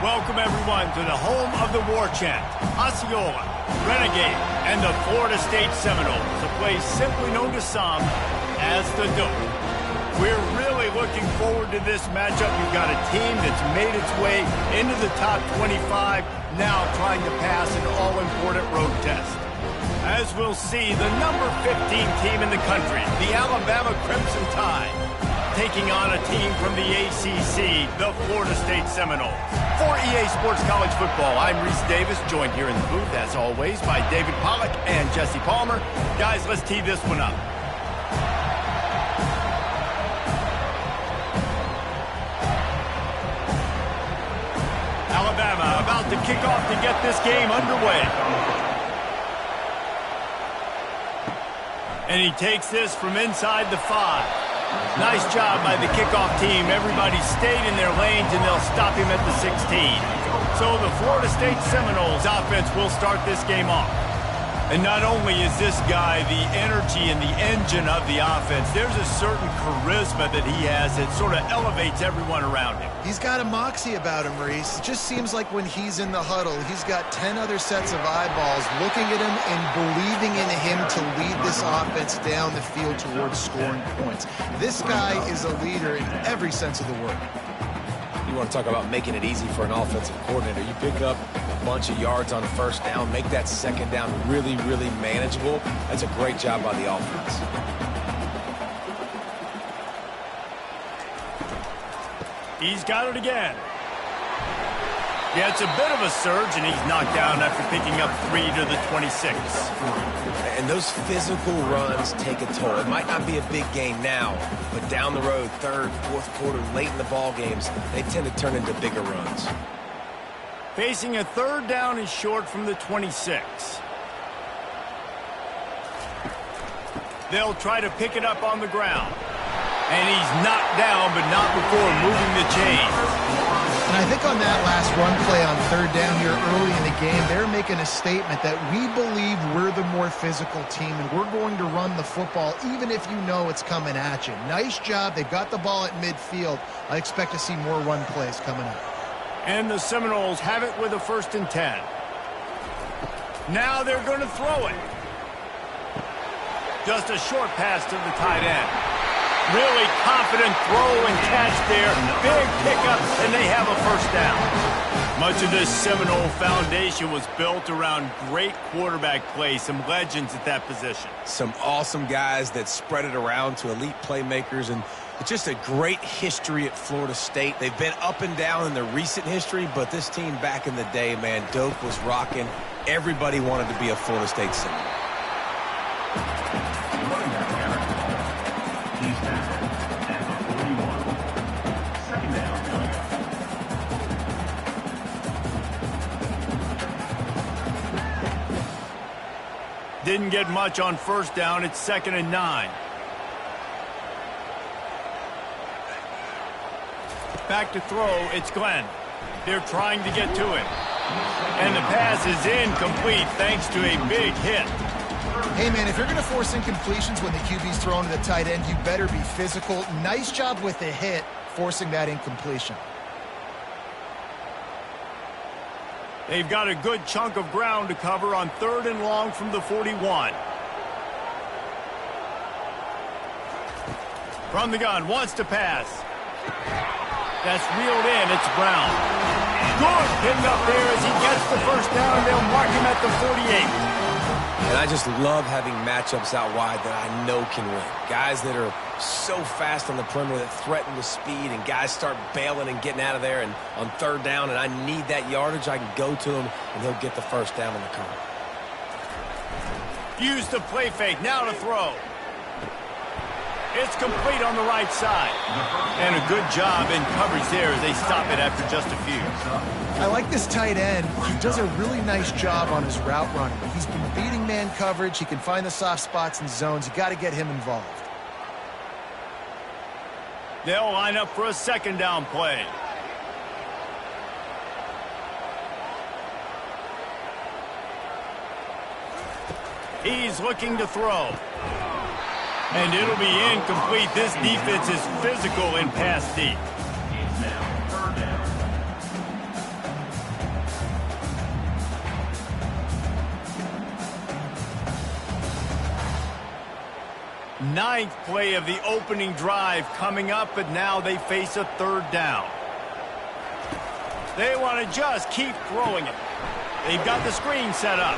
Welcome, everyone, to the home of the war chant, Osceola, Renegade, and the Florida State Seminoles, a place simply known to some as the Dope. We're really looking forward to this matchup. You've got a team that's made its way into the top 25, now trying to pass an all-important road test. As we'll see, the number 15 team in the country, the Alabama Crimson Tide, taking on a team from the ACC, the Florida State Seminoles. For EA Sports College Football, I'm Reese Davis, joined here in the booth, as always, by David Pollack and Jesse Palmer. Guys, let's tee this one up. Alabama about to kick off to get this game underway. And he takes this from inside the 5. Nice job by the kickoff team. Everybody stayed in their lanes, and they'll stop him at the 16. So the Florida State Seminoles offense will start this game off. And not only is this guy the energy and the engine of the offense, there's a certain charisma that he has that sort of elevates everyone around him. He's got a moxie about him, Reese. It just seems like when he's in the huddle, he's got 10 other sets of eyeballs looking at him and believing in him to lead this offense down the field towards scoring points. This guy is a leader in every sense of the word. You want to talk about making it easy for an offensive coordinator. You pick up a bunch of yards on the first down, make that second down really, really manageable. That's a great job by the offense. He's got it again. Yeah, it's a bit of a surge, and he's knocked down after picking up 3 to the 26. And those physical runs take a toll. It might not be a big game now, but down the road, third, fourth quarter, late in the ball games, they tend to turn into bigger runs. Facing a third down and short from the 26. They'll try to pick it up on the ground. And he's knocked down, but not before moving the chains. And I think on that last run play on third down here early in the game, they're making a statement that we believe we're the more physical team and we're going to run the football even if you know it's coming at you. Nice job. They've got the ball at midfield. I expect to see more run plays coming up. And the Seminoles have it with a 1st and 10. Now they're going to throw it. Just a short pass to the tight end. Really confident throw and catch there. Big pickup, and they have a 1st down. Much of this Seminole foundation was built around great quarterback play, some legends at that position. Some awesome guys that spread it around to elite playmakers, and it's just a great history at Florida State. They've been up and down in the recent history, but this team back in the day, man, Dope was rocking. Everybody wanted to be a Florida State Seminole. Didn't get much on 1st down. It's 2nd and 9. Back to throw. It's Glenn. They're trying to get to it. And the pass is incomplete thanks to a big hit. Hey, man, if you're going to force incompletions when the QB's thrown to the tight end, you better be physical. Nice job with the hit, forcing that incompletion. They've got a good chunk of ground to cover on 3rd and long from the 41. From the gun, wants to pass. That's reeled in. It's Brown. Good pick up there as he gets the 1st down, and they'll mark him at the 48. And I just love having matchups out wide that I know can win. Guys that are so fast on the perimeter that threaten with speed, and guys start bailing and getting out of there. And on 3rd down, and I need that yardage, I can go to him, and he'll get the 1st down on the curve. Use the play fake. Now to throw. It's complete on the right side. And a good job in coverage there as they stop it after just a few. I like this tight end. He does a really nice job on his route running. He's been beating man coverage. He can find the soft spots and zones. You got to get him involved. They'll line up for a 2nd down play. He's looking to throw. And it'll be incomplete. This defense is physical in pass deep. Ninth play of the opening drive coming up, but now they face a third down. They want to just keep throwing it. They've got the screen set up.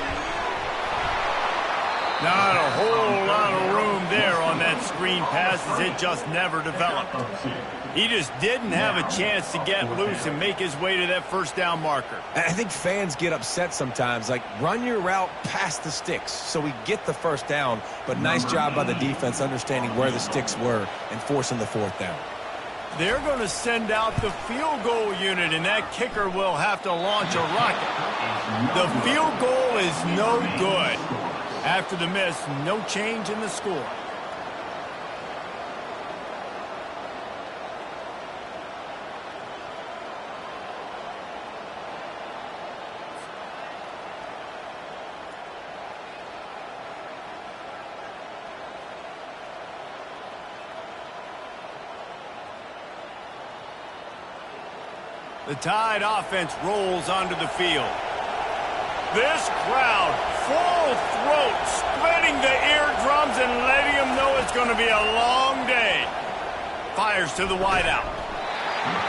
Not a whole lot of room there on that screen pass as it just never developed. He just didn't have a chance to get loose and make his way to that first down marker. I think fans get upset sometimes, like run your route past the sticks so we get the first down, but nice job by the defense understanding where the sticks were and forcing the fourth down. They're going to send out the field goal unit, and that kicker will have to launch a rocket. The field goal is no good. After the miss, no change in the score. The Tide offense rolls onto the field. This crowd, full throat, splitting the eardrums and letting them know it's going to be a long day. Fires to the wideout.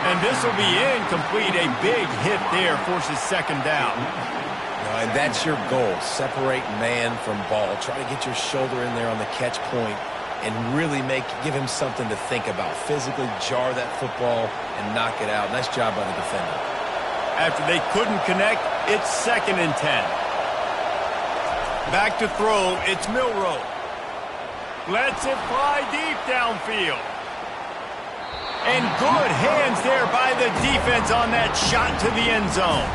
And this will be incomplete. A big hit there forces second down. And that's your goal. Separate man from ball. Try to get your shoulder in there on the catch point and really give him something to think about. Physically jar that football and knock it out. Nice job by the defender. After they couldn't connect, it's 2nd and 10. Back to throw, it's Milroe. Lets it fly deep downfield. And good hands there by the defense on that shot to the end zone.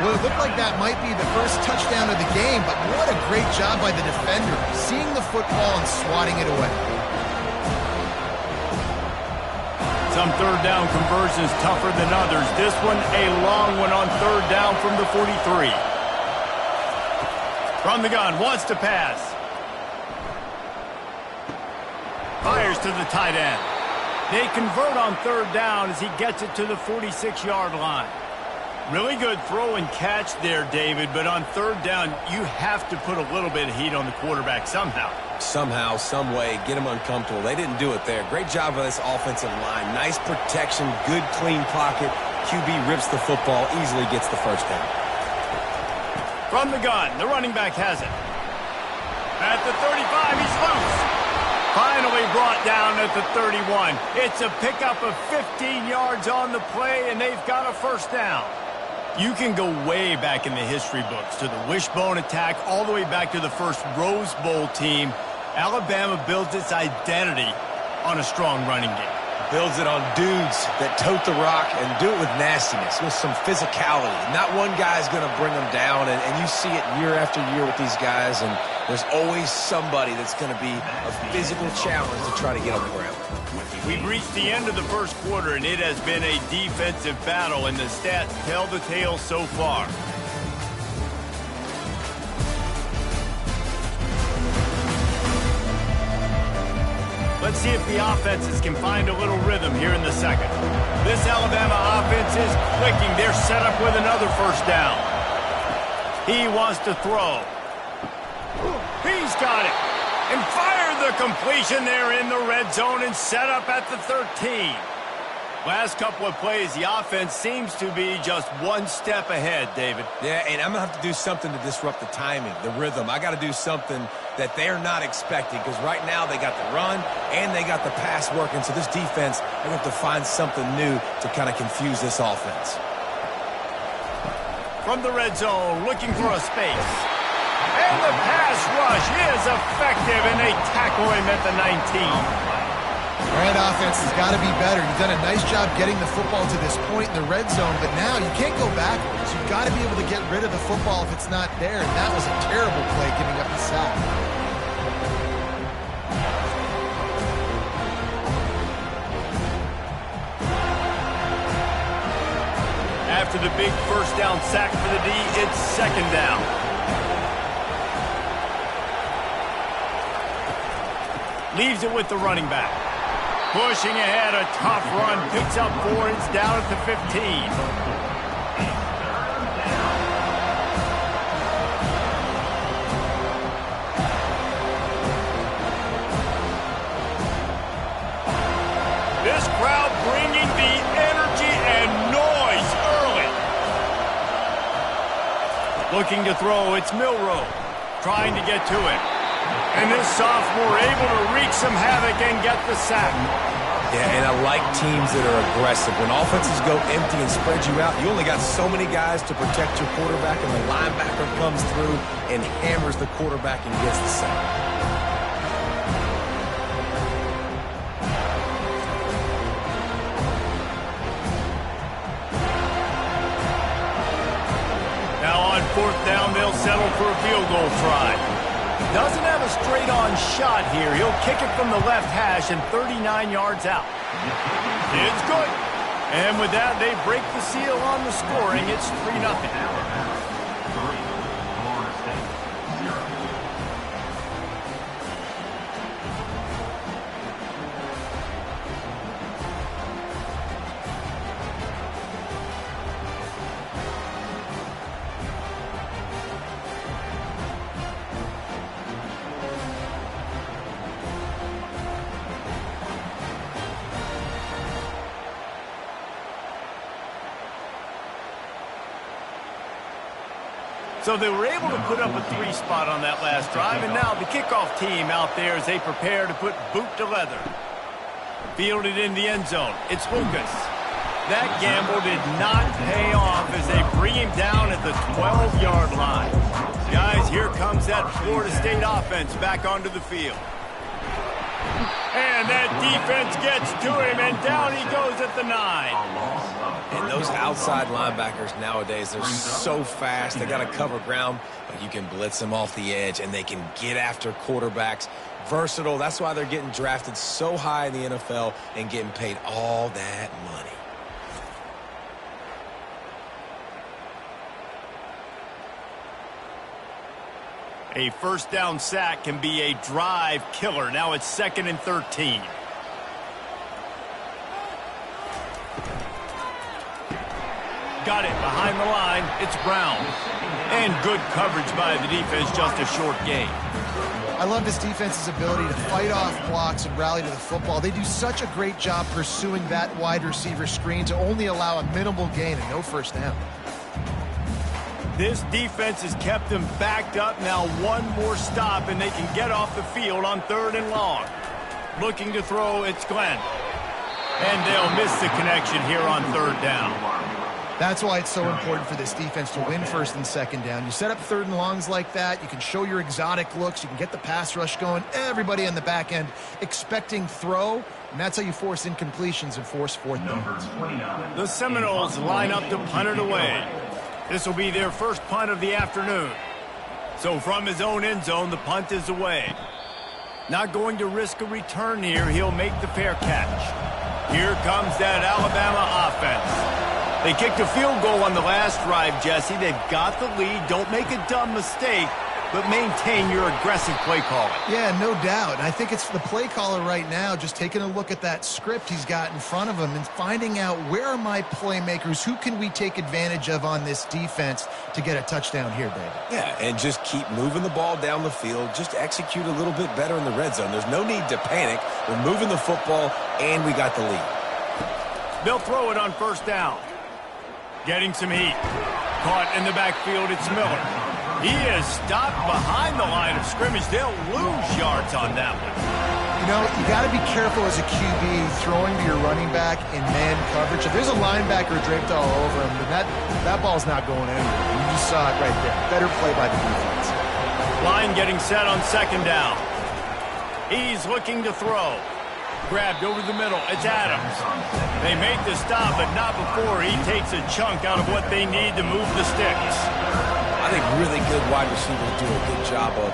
Well, it looked like that might be the first touchdown of the game, but what a great job by the defender, seeing the football and swatting it away. Some third down conversions tougher than others. This one, a long one on third down from the 43. From the gun, wants to pass. Fires to the tight end. They convert on third down as he gets it to the 46-yard line. Really good throw and catch there, David, but on third down, you have to put a little bit of heat on the quarterback somehow. Somehow, some way, get him uncomfortable. They didn't do it there. Great job by this offensive line. Nice protection, good clean pocket. QB rips the football, easily gets the first down. From the gun, the running back has it. At the 35, he's loose. Finally brought down at the 31. It's a pickup of 15 yards on the play, and they've got a first down. You can go way back in the history books to the wishbone attack, all the way back to the first Rose Bowl team. Alabama builds its identity on a strong running game. Builds it on dudes that tote the rock and do it with nastiness, with some physicality. Not one guy's going to bring them down, and you see it year after year with these guys, and there's always somebody that's going to be a physical challenge to try to get on the ground. We've reached the end of the first quarter, and it has been a defensive battle, and the stats tell the tale so far. Let's see if the offenses can find a little rhythm here in the second. This Alabama offense is clicking. They're set up with another first down. He wants to throw. He's got it. And fired the completion there in the red zone and set up at the 13. Last couple of plays, the offense seems to be just one step ahead, David. Yeah, and I'm going to have to do something to disrupt the timing, the rhythm. I got to do something that they're not expecting, because right now they got the run and they got the pass working. So this defense, they're going to have to find something new to kind of confuse this offense. From the red zone, looking for a space. And the pass rush is effective, and they tackle him at the 19. Red offense has got to be better. You've done a nice job getting the football to this point in the red zone, but now you can't go backwards. You've got to be able to get rid of the football if it's not there, and that was a terrible play giving up the sack. After the big first down sack for the D, it's second down. Leaves it with the running back. Pushing ahead, a tough run, picks up 4, it's down at the 15. Looking to throw, it's Milroe. Trying to get to it. And this sophomore able to wreak some havoc and get the sack. Yeah, and I like teams that are aggressive. When offenses go empty and spread you out, you only got so many guys to protect your quarterback, and the linebacker comes through and hammers the quarterback and gets the sack. Now on 4th down, they'll settle for a field goal try. Doesn't have a straight-on shot here. He'll kick it from the left hash and 39 yards out. It's good. And with that, they break the seal on the scoring. It's 3-0. So they were able to put up a 3 spot on that last drive, and now the kickoff team out there as they prepare to put boot to leather. Fielded in the end zone. It's Lucas. That gamble did not pay off as they bring him down at the 12-yard line. Guys, here comes that Florida State offense back onto the field. And that defense gets to him, and down he goes at the 9. And those outside linebackers nowadays, they're so fast. They got to cover ground, but you can blitz them off the edge, and they can get after quarterbacks. Versatile. That's why they're getting drafted so high in the NFL and getting paid all that money. A first down sack can be a drive killer. Now it's 2nd and 13. Got it behind the line. It's Brown. And good coverage by the defense, just a short gain. I love this defense's ability to fight off blocks and rally to the football. They do such a great job pursuing that wide receiver screen to only allow a minimal gain and no first down. This defense has kept them backed up. Now one more stop, and they can get off the field on 3rd and long. Looking to throw, it's Glenn. And they'll miss the connection here on 3rd down. That's why it's so important for this defense to win 1st and 2nd down. You set up 3rd and longs like that, you can show your exotic looks, you can get the pass rush going, everybody on the back end expecting throw, and that's how you force incompletions and force 4th down. The Seminoles line up to punt it away. This will be their first punt of the afternoon. So from his own end zone, the punt is away. Not going to risk a return here. He'll make the fair catch. Here comes that Alabama offense. They kicked a field goal on the last drive, Jesse. They've got the lead. Don't make a dumb mistake, but maintain your aggressive play calling. Yeah, no doubt. And I think it's the play caller right now just taking a look at that script he's got in front of him and finding out where are my playmakers, who can we take advantage of on this defense to get a touchdown here, baby. Yeah, and just keep moving the ball down the field. Just execute a little bit better in the red zone. There's no need to panic. We're moving the football, and we got the lead. They'll throw it on 1st down. Getting some heat. Caught in the backfield, it's Miller. He is stopped behind the line of scrimmage. They'll lose yards on that one. You know, you got to be careful as a QB throwing to your running back in man coverage. If there's a linebacker draped all over him, then that ball's not going anywhere. You just saw it right there. Better play by the defense. Line getting set on 2nd down. He's looking to throw. Grabbed over the middle. It's Adams. They make the stop, but not before he takes a chunk out of what they need to move the sticks. I think really good wide receivers do a good job of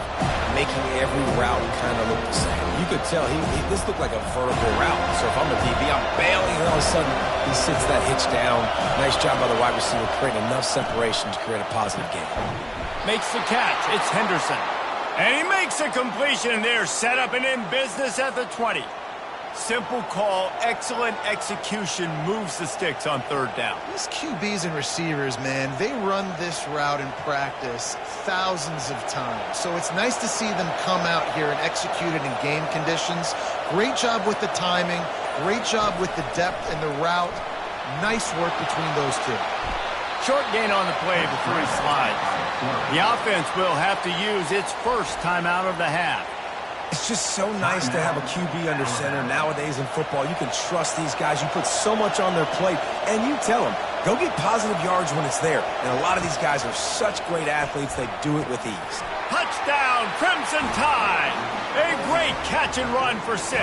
making every route kind of look the same. You could tell this looked like a vertical route. So if I'm a DB, I'm bailing, and all of a sudden he sits that hitch down. Nice job by the wide receiver creating enough separation to create a positive gain. Makes the catch. It's Henderson. And he makes a completion there. Set up and in business at the 20. Simple call, excellent execution, moves the sticks on 3rd down. These QBs and receivers, man, they run this route in practice thousands of times. So it's nice to see them come out here and execute it in game conditions. Great job with the timing, great job with the depth and the route. Nice work between those two. Short gain on the play before he slides. The offense will have to use its first timeout of the half. It's just so nice to have a QB under center. Nowadays in football, you can trust these guys. You put so much on their plate, and you tell them, go get positive yards when it's there. And a lot of these guys are such great athletes, they do it with ease. Touchdown, Crimson Tide! A great catch and run for 6.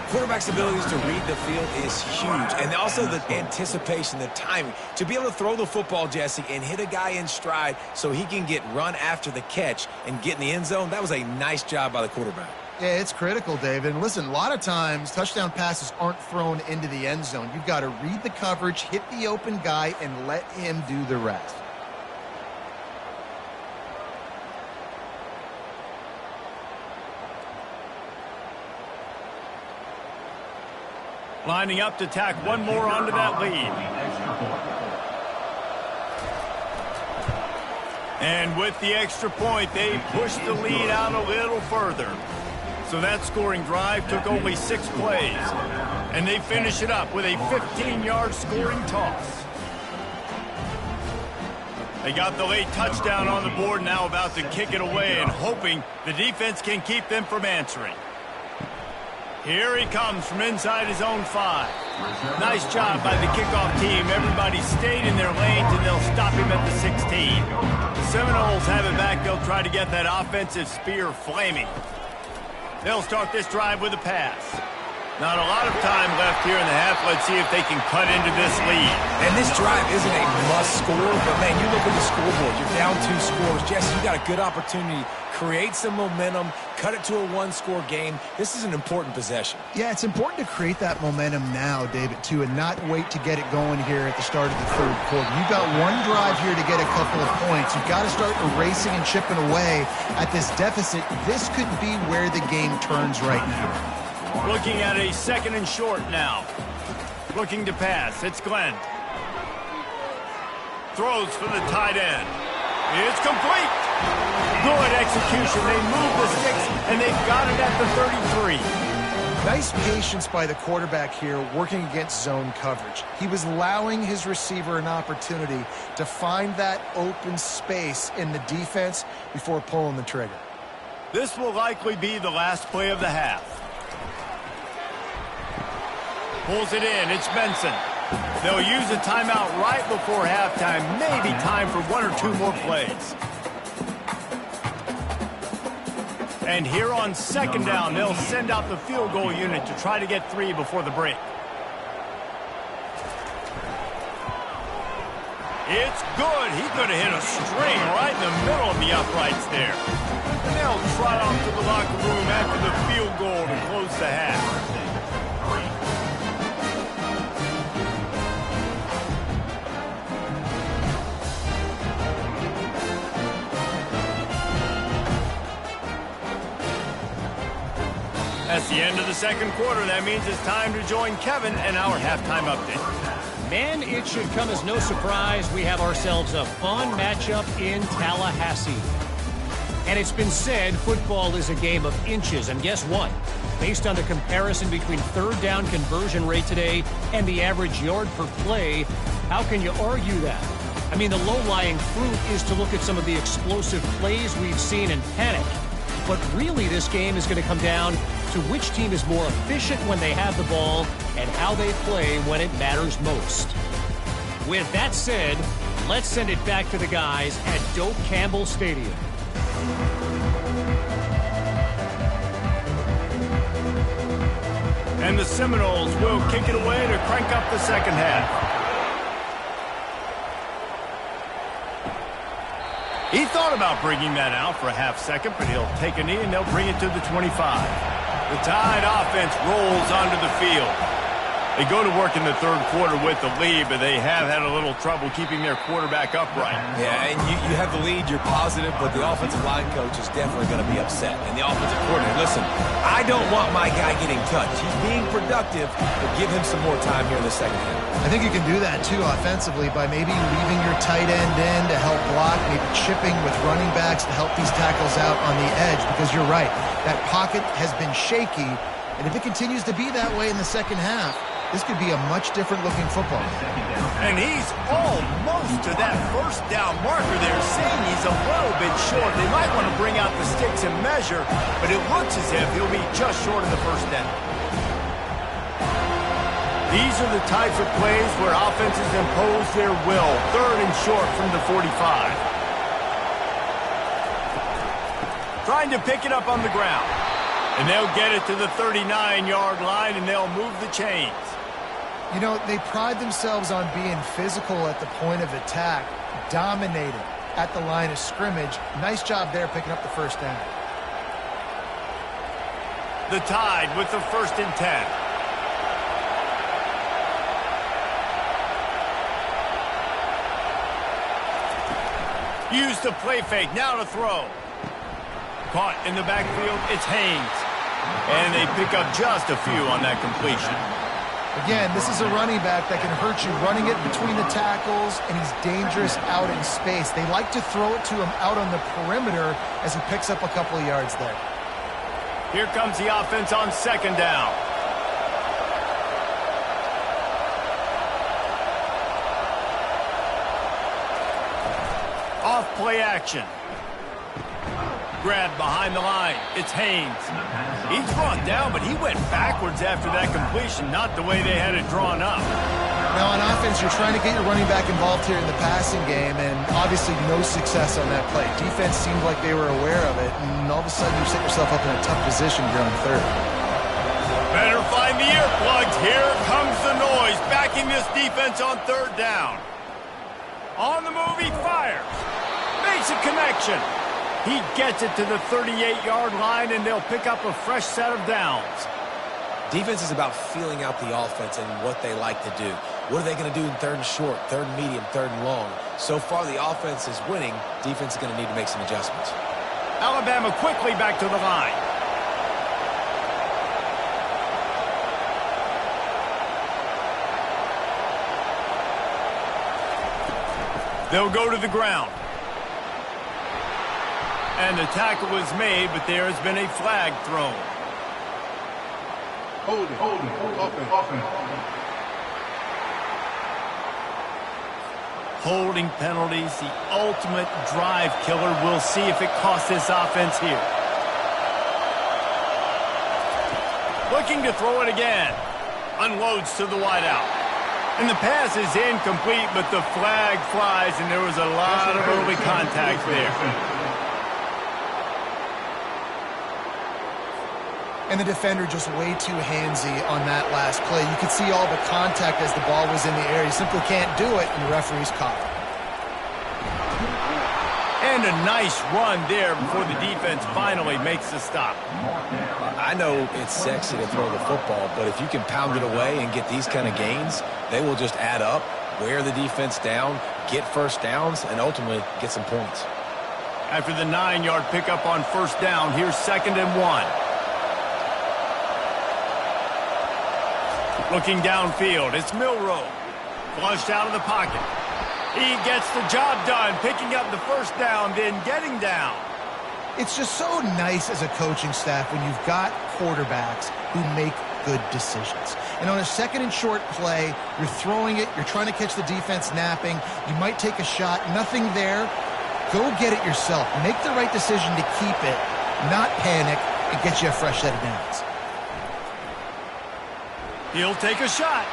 Quarterback's abilities to read the field is huge, and also the anticipation, the timing. To be able to throw the football, Jesse, and hit a guy in stride so he can get run after the catch and get in the end zone, that was a nice job by the quarterback. Yeah, it's critical, David. And listen, a lot of times touchdown passes aren't thrown into the end zone. You've got to read the coverage, hit the open guy, and let him do the rest. Lining up to tack one more onto that lead. And with the extra point, they pushed the lead out a little further. So that scoring drive took only 6 plays. And they finish it up with a 15-yard scoring toss. They got the late touchdown on the board, now about to kick it away and hoping the defense can keep them from answering. Here he comes from inside his own 5. Nice job by the kickoff team. Everybody stayed in their lanes, and they'll stop him at the 16. The Seminoles have it back. They'll try to get that offensive spear flaming. They'll start this drive with a pass. Not a lot of time left here in the half. Let's see if they can cut into this lead. And this drive isn't a must score, but, man, you look at the scoreboard. You're down 2 scores. Jesse, you got a good opportunity. Create some momentum. Cut it to a 1-score game. This is an important possession. Yeah, it's important to create that momentum now, David, too, and not wait to get it going here at the start of the 3rd quarter. You've got one drive here to get a couple of points. You've got to start erasing and chipping away at this deficit. This could be where the game turns right now. Looking at a 2nd and short now. Looking to pass. It's Glenn. Throws for the tight end. It's complete. Good execution. They move the sticks, and they've got it at the 33. Nice patience by the quarterback here working against zone coverage. He was allowing his receiver an opportunity to find that open space in the defense before pulling the trigger. This will likely be the last play of the half. Pulls it in. It's Benson. They'll use a timeout right before halftime. Maybe time for 1 or 2 more plays. And here on 2nd down, they'll send out the field goal unit to try to get 3 before the break. It's good. He could have hit a string right in the middle of the uprights there. And they'll trot off to the locker room after the field goal to close the half. That's the end of the 2nd quarter. That means it's time to join Kevin and our halftime update. Man, it should come as no surprise we have ourselves a fun matchup in Tallahassee. And it's been said football is a game of inches. And guess what? Based on the comparison between 3rd down conversion rate today and the average yard per play, how can you argue that? I mean, the low-lying fruit is to look at some of the explosive plays we've seen in panic. But really, this game is going to come down to which team is more efficient when they have the ball and how they play when it matters most. With that said, let's send it back to the guys at Doak Campbell Stadium. And the Seminoles will kick it away to crank up the 2nd half. He thought about bringing that out for a half-second, but he'll take a knee and they'll bring it to the 25. The Tide offense rolls onto the field. They go to work in the 3rd quarter with the lead, but they have had a little trouble keeping their quarterback upright. Yeah, and you have the lead, you're positive, but the offensive line coach is definitely going to be upset. And the offensive coordinator, listen, I don't want my guy getting touched. He's being productive, but give him some more time here in the 2nd half. I think you can do that, too, offensively by maybe leaving your tight end in to help block, maybe chipping with running backs to help these tackles out on the edge, because you're right, that pocket has been shaky, and if it continues to be that way in the 2nd half, this could be a much different looking football. And he's almost to that first down marker there, seeing he's a little bit short. They might want to bring out the sticks and measure, but it looks as if he'll be just short of the first down. These are the types of plays where offenses impose their will. 3rd and short from the 45. Trying to pick it up on the ground. And they'll get it to the 39-yard line, and they'll move the chains. You know, they pride themselves on being physical at the point of attack, dominating at the line of scrimmage. Nice job there picking up the first down. The Tide with the 1st and 10. Use the play fake, now to throw. Caught in the backfield, it's Haynes. And they pick up just a few on that completion. Again, this is a running back that can hurt you running it between the tackles, and he's dangerous out in space. They like to throw it to him out on the perimeter as he picks up a couple of yards there. Here comes the offense on 2nd down. Off play action. Grab behind the line. It's Haynes. He's brought down, but he went backwards after that completion, not the way they had it drawn up. Now on offense, you're trying to get your running back involved here in the passing game, and obviously no success on that play. Defense seemed like they were aware of it, and all of a sudden you set yourself up in a tough position here on 3rd. Better find the earplugs. Here comes the noise, backing this defense on 3rd down. On the move, he fires. Makes a connection. He gets it to the 38-yard line, and they'll pick up a fresh set of downs. Defense is about feeling out the offense and what they like to do. What are they going to do in 3rd and short, 3rd and medium, 3rd and long? So far, the offense is winning. Defense is going to need to make some adjustments. Alabama quickly back to the line. They'll go to the ground. And the tackle was made, but there has been a flag thrown. Hold it. Offense. Holding penalties, the ultimate drive killer. We'll see if it costs this offense here. Looking to throw it again. Unloads to the wideout. And the pass is incomplete, but the flag flies, and there was a lot of early contact there. And the defender just way too handsy on that last play. You could see all the contact as the ball was in the air. He simply can't do it, and the referee's caught it. And a nice run there before the defense finally makes the stop. I know it's sexy to throw the football, but if you can pound it away and get these kind of gains, they will just add up, wear the defense down, get first downs, and ultimately get some points. After the 9-yard pickup on 1st down, here's 2nd and 1. Looking downfield, it's Milroe. Flushed out of the pocket. He gets the job done, picking up the first down, then getting down. It's just so nice as a coaching staff when you've got quarterbacks who make good decisions. And on a 2nd and short play, you're throwing it, you're trying to catch the defense napping, you might take a shot, nothing there. Go get it yourself. Make the right decision to keep it, not panic, and get you a fresh set of downs. He'll take a shot.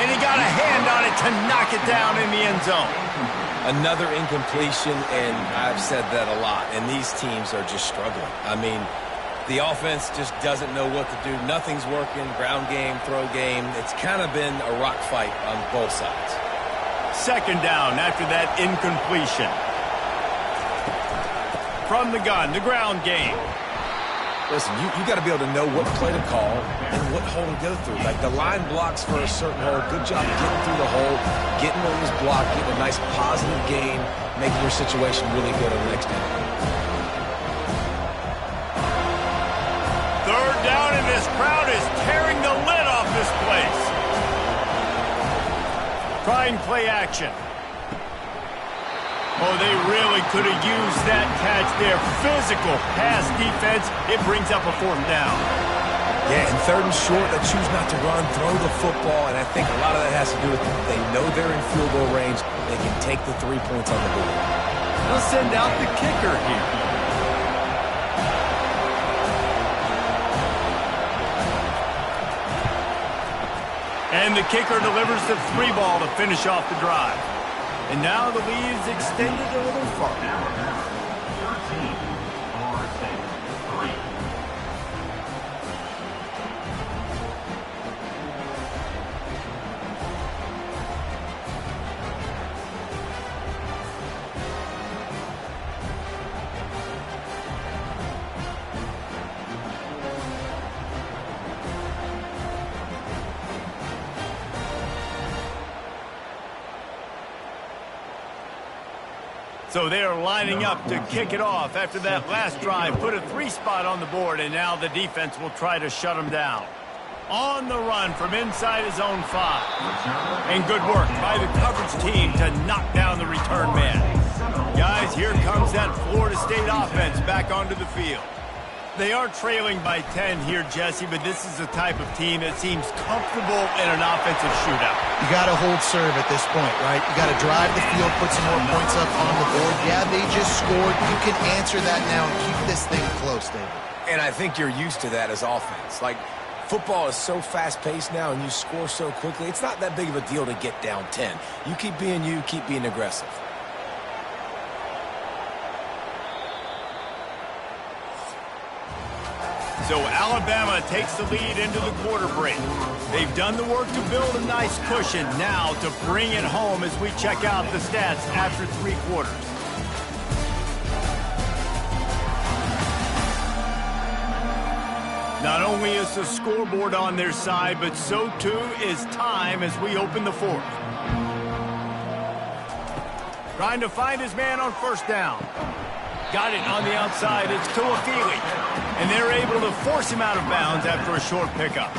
And he got a hand on it to knock it down in the end zone. Another incompletion, and I've said that a lot, and these teams are just struggling. I mean, the offense just doesn't know what to do. Nothing's working, ground game, throw game. It's kind of been a rock fight on both sides. 2nd down after that incompletion. From the gun, the ground game. Listen, you got to be able to know what play to call and what hole to go through. Like, the line blocks for a certain hole. Good job getting through the hole, getting what was blocked, getting a nice positive gain, making your situation really good on the next down. 3rd down, and this crowd is tearing the lid off this place. Trying play action. Oh, they really could have used that catch there. Physical pass defense. It brings up a 4th down. Yeah, and third and short, they choose not to run, throw the football, and I think a lot of that has to do with they know they're in field goal range. They can take the 3 points on the board. They'll send out the kicker here. And the kicker delivers the 3 ball to finish off the drive. And now the lead is extended a little farther. So they are lining up to kick it off after that last drive. Put a 3 spot on the board, and now the defense will try to shut them down. On the run from inside his own 5. And good work by the coverage team to knock down the return man. Guys, here comes that Florida State offense back onto the field. They are trailing by 10 here, Jesse, but this is the type of team that seems comfortable in an offensive shootout. You got to hold serve at this point, right? You got to drive the field, put some more points up on the board. Yeah, they just scored. You can answer that now and keep this thing close, David. And I think you're used to that as offense. Like, football is so fast-paced now and you score so quickly, it's not that big of a deal to get down 10. You keep being you, keep being aggressive. So Alabama takes the lead into the quarter break. They've done the work to build a nice cushion. Now to bring it home as we check out the stats after 3 quarters. Not only is the scoreboard on their side, but so too is time as we open the 4th. Trying to find his man on first down. Got it on the outside. It's Tuafili. And they're able to force him out of bounds after a short pickup.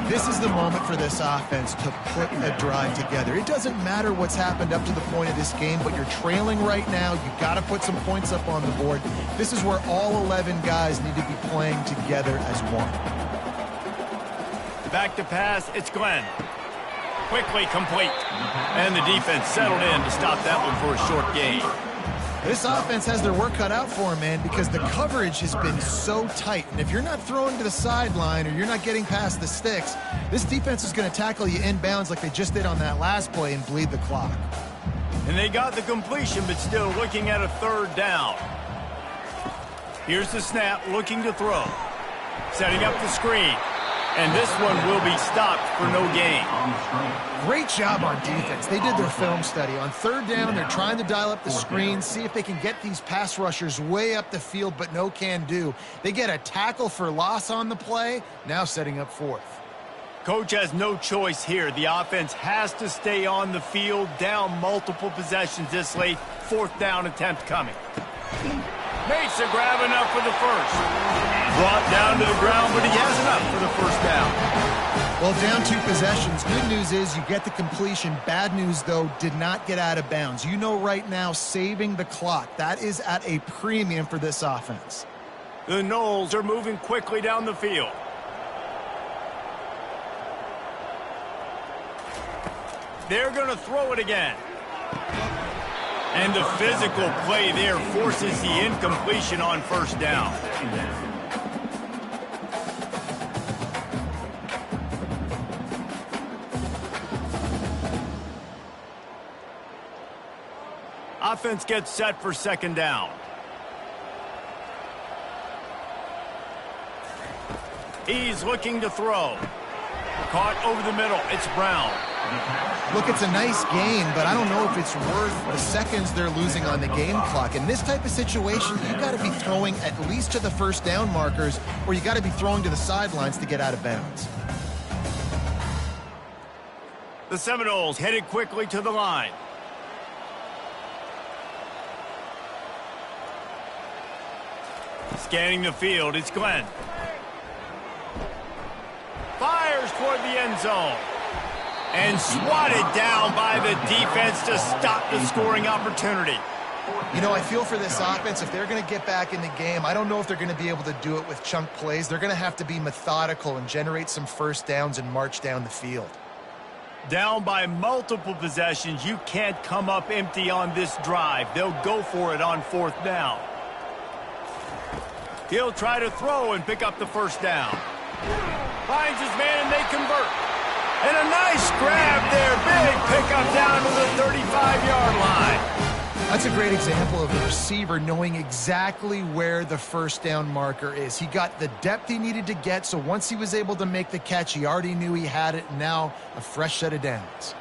This is the moment for this offense to put a drive together. It doesn't matter what's happened up to the point of this game, but you're trailing right now. You've got to put some points up on the board. This is where all 11 guys need to be playing together as one. Back to pass. It's Glenn. Quickly complete. And the defense settled in to stop that one for a short gain. This offense has their work cut out for them, man, because the coverage has been so tight. And if you're not throwing to the sideline or you're not getting past the sticks, this defense is going to tackle you inbounds like they just did on that last play and bleed the clock. And they got the completion, but still looking at a 3rd down. Here's the snap, looking to throw. Setting up the screen. And this one will be stopped for no gain. Great job on defense. They did their film study. On 3rd down, they're trying to dial up the screen, see if they can get these pass rushers way up the field, but no can do. They get a tackle for loss on the play, now setting up 4th. Coach has no choice here. The offense has to stay on the field, down multiple possessions this late. 4th down attempt coming. Makes a grab enough for the first. Brought down to the ground, but he has enough for the first down. Well, down 2 possessions. Good news is you get the completion. Bad news, though, did not get out of bounds. You know right now, saving the clock. That is at a premium for this offense. The Noles are moving quickly down the field. They're going to throw it again. And the physical play there forces the incompletion on first down. Offense gets set for 2nd down. He's looking to throw. Caught over the middle. It's Brown. Look, it's a nice gain, but I don't know if it's worth the seconds they're losing on the game clock. In this type of situation, you got to be throwing at least to the first down markers, or you got to be throwing to the sidelines to get out of bounds. The Seminoles headed quickly to the line. Scanning the field, it's Glenn. Fires toward the end zone. And swatted down by the defense to stop the scoring opportunity. You know, I feel for this offense, if they're going to get back in the game, I don't know if they're going to be able to do it with chunk plays. They're going to have to be methodical and generate some first downs and march down the field. Down by multiple possessions, you can't come up empty on this drive. They'll go for it on 4th down. He'll try to throw and pick up the first down. Finds his man and they convert. And a nice grab there. Big pickup down to the 35-yard line. That's a great example of a receiver knowing exactly where the first down marker is. He got the depth he needed to get, so once he was able to make the catch, he already knew he had it, and now a fresh set of downs.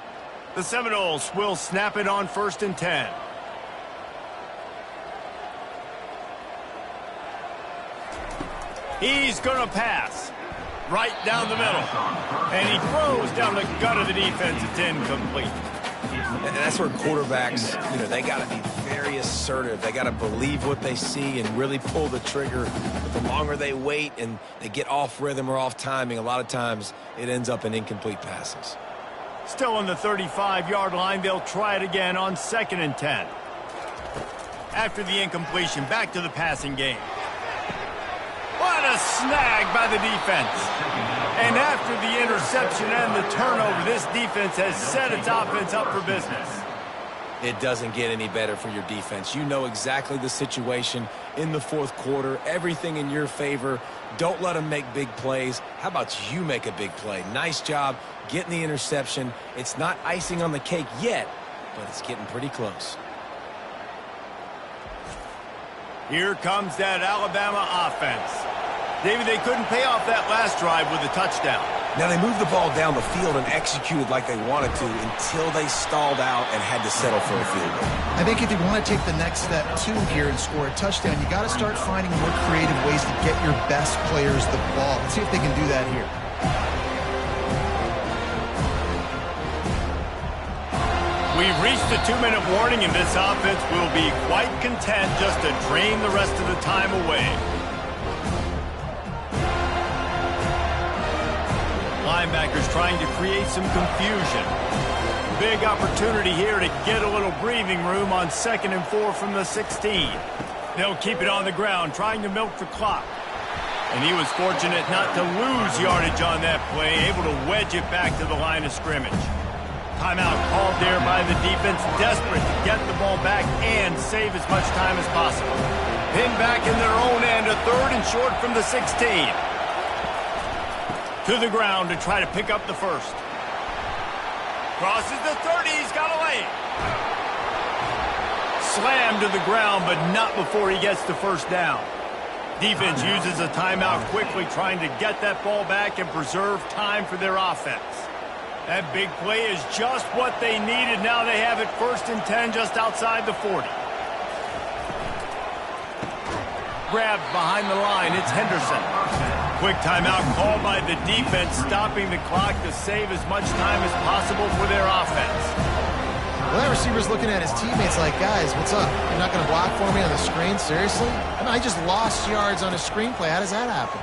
The Seminoles will snap it on 1st and 10. He's going to pass right down the middle. And he throws down the gut of the defense. It's incomplete. And that's where quarterbacks, they got to be very assertive. They got to believe what they see and really pull the trigger. But the longer they wait and they get off rhythm or off timing, a lot of times it ends up in incomplete passes. Still on the 35-yard line, they'll try it again on 2nd and 10. After the incompletion, back to the passing game. What a snag by the defense. And after the interception and the turnover, this defense has set its offense up for business. It doesn't get any better for your defense. You know exactly the situation in the 4th quarter, everything in your favor. Don't let them make big plays. How about you make a big play? Nice job getting the interception. It's not icing on the cake yet, but it's getting pretty close. Here comes that Alabama offense. David, they couldn't pay off that last drive with a touchdown. Now, they moved the ball down the field and executed like they wanted to until they stalled out and had to settle for a field goal. I think if you want to take the next step, too, here and score a touchdown, you got to start finding more creative ways to get your best players the ball. Let's see if they can do that here. We've reached the 2-minute warning, and this offense will be quite content just to drain the rest of the time away. Linebackers trying to create some confusion. Big opportunity here to get a little breathing room on 2nd and 4 from the 16. They'll keep it on the ground, trying to milk the clock. And he was fortunate not to lose yardage on that play, able to wedge it back to the line of scrimmage. Timeout called there by the defense, desperate to get the ball back and save as much time as possible. Pinned back in their own end, a 3rd and short from the 16. To the ground to try to pick up the first. Crosses the 30, he's got a lane. Slammed to the ground, but not before he gets the first down. Defense uses a timeout quickly, trying to get that ball back and preserve time for their offense. That big play is just what they needed. Now they have it 1st and 10 just outside the 40. Grabbed behind the line, it's Henderson. Quick timeout called by the defense, stopping the clock to save as much time as possible for their offense. Well, that receiver's looking at his teammates like, guys, what's up? You're not going to block for me on the screen? Seriously? I mean, I just lost yards on a screenplay. How does that happen?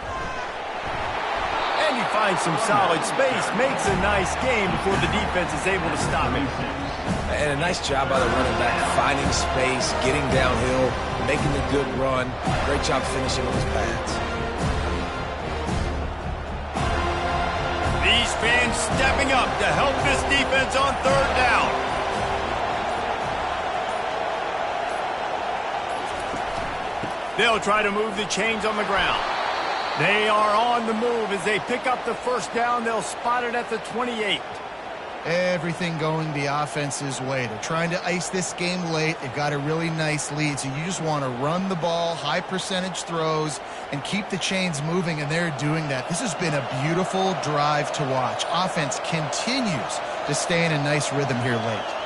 And he finds some solid space, makes a nice game before the defense is able to stop him. And a nice job by the running back, finding space, getting downhill, making the good run. Great job finishing with his pads. These fans stepping up to help this defense on 3rd down. They'll try to move the chains on the ground. They are on the move as they pick up the first down. They'll spot it at the 28. Everything going the offense's way. They're trying to ice this game late. They've got a really nice lead, so you just want to run the ball, high percentage throws, and keep the chains moving, and they're doing that. This has been a beautiful drive to watch. Offense continues to stay in a nice rhythm here late.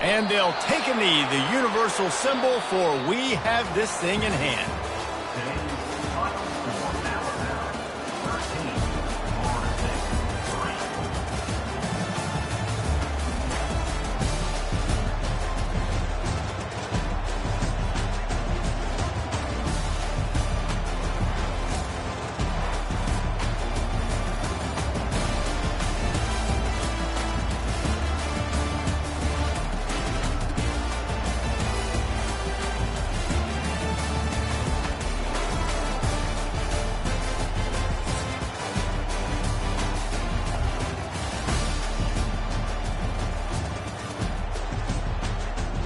And they'll take a knee, the universal symbol for we have this thing in hand.